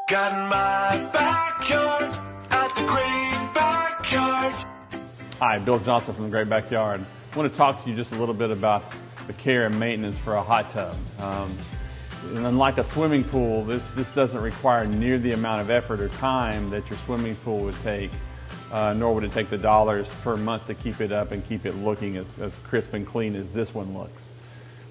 Got in my backyard at the Great Backyard. Hi, Bill Johnson from the Great Backyard. I want to talk to you just a little bit about the care and maintenance for a hot tub. And unlike a swimming pool, this doesn't require near the amount of effort or time that your swimming pool would take, nor would it take the dollars per month to keep it up and keep it looking as crisp and clean as this one looks.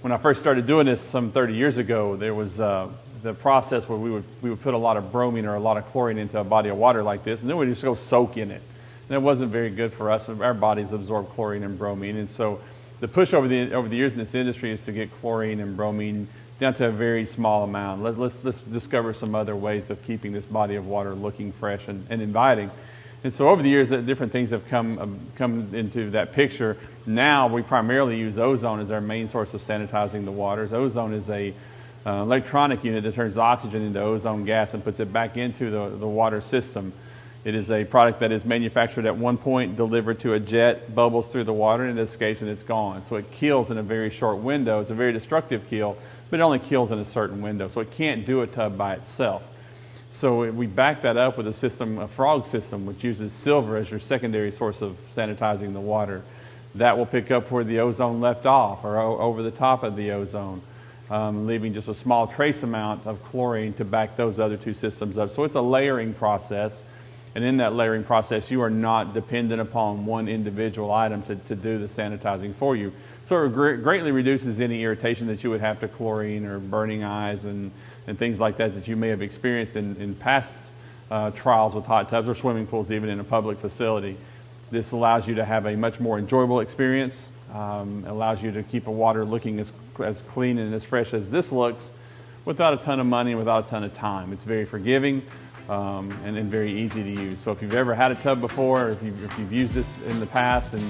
When I first started doing this some 30 years ago, there was the process where we would put a lot of bromine or a lot of chlorine into a body of water like this, and then we'd just go soak in it. And it wasn't very good for us. Our bodies absorb chlorine and bromine, and so the push over the years in this industry is to get chlorine and bromine down to a very small amount. Let's discover some other ways of keeping this body of water looking fresh and inviting. And so over the years, different things have come into that picture. Now we primarily use ozone as our main source of sanitizing the waters. Ozone is a electronic unit that turns oxygen into ozone gas and puts it back into the water system. It is a product that is manufactured at one point, delivered to a jet, bubbles through the water, and it escapes and it's gone. So it kills in a very short window. It's a very destructive kill, but it only kills in a certain window. So it can't do a tub by itself. So we back that up with a frog system, which uses silver as your secondary source of sanitizing the water. That will pick up where the ozone left off or over the top of the ozone, leaving just a small trace amount of chlorine to back those other two systems up. So it's a layering process. And in that layering process, you are not dependent upon one individual item to do the sanitizing for you. So it greatly reduces any irritation that you would have to chlorine or burning eyes and things like that you may have experienced in past trials with hot tubs or swimming pools, even in a public facility. This allows you to have a much more enjoyable experience. Allows you to keep the water looking as clean and as fresh as this looks without a ton of money and without a ton of time. It's very forgiving. And very easy to use. So if you've ever had a tub before, or if you've used this in the past and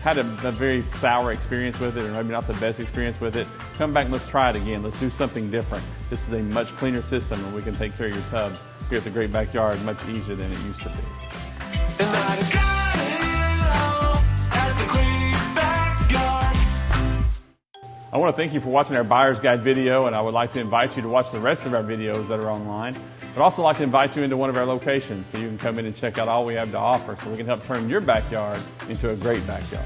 had a very sour experience with it, or maybe not the best experience with it, come back and let's try it again. Let's do something different. This is a much cleaner system, and we can take care of your tub here at the Great Backyard much easier than it used to be. And I got it all at the Great Backyard. I want to thank you for watching our Buyer's Guide video, and I would like to invite you to watch the rest of our videos that are online. I'd also like to invite you into one of our locations so you can come in and check out all we have to offer so we can help turn your backyard into a great backyard.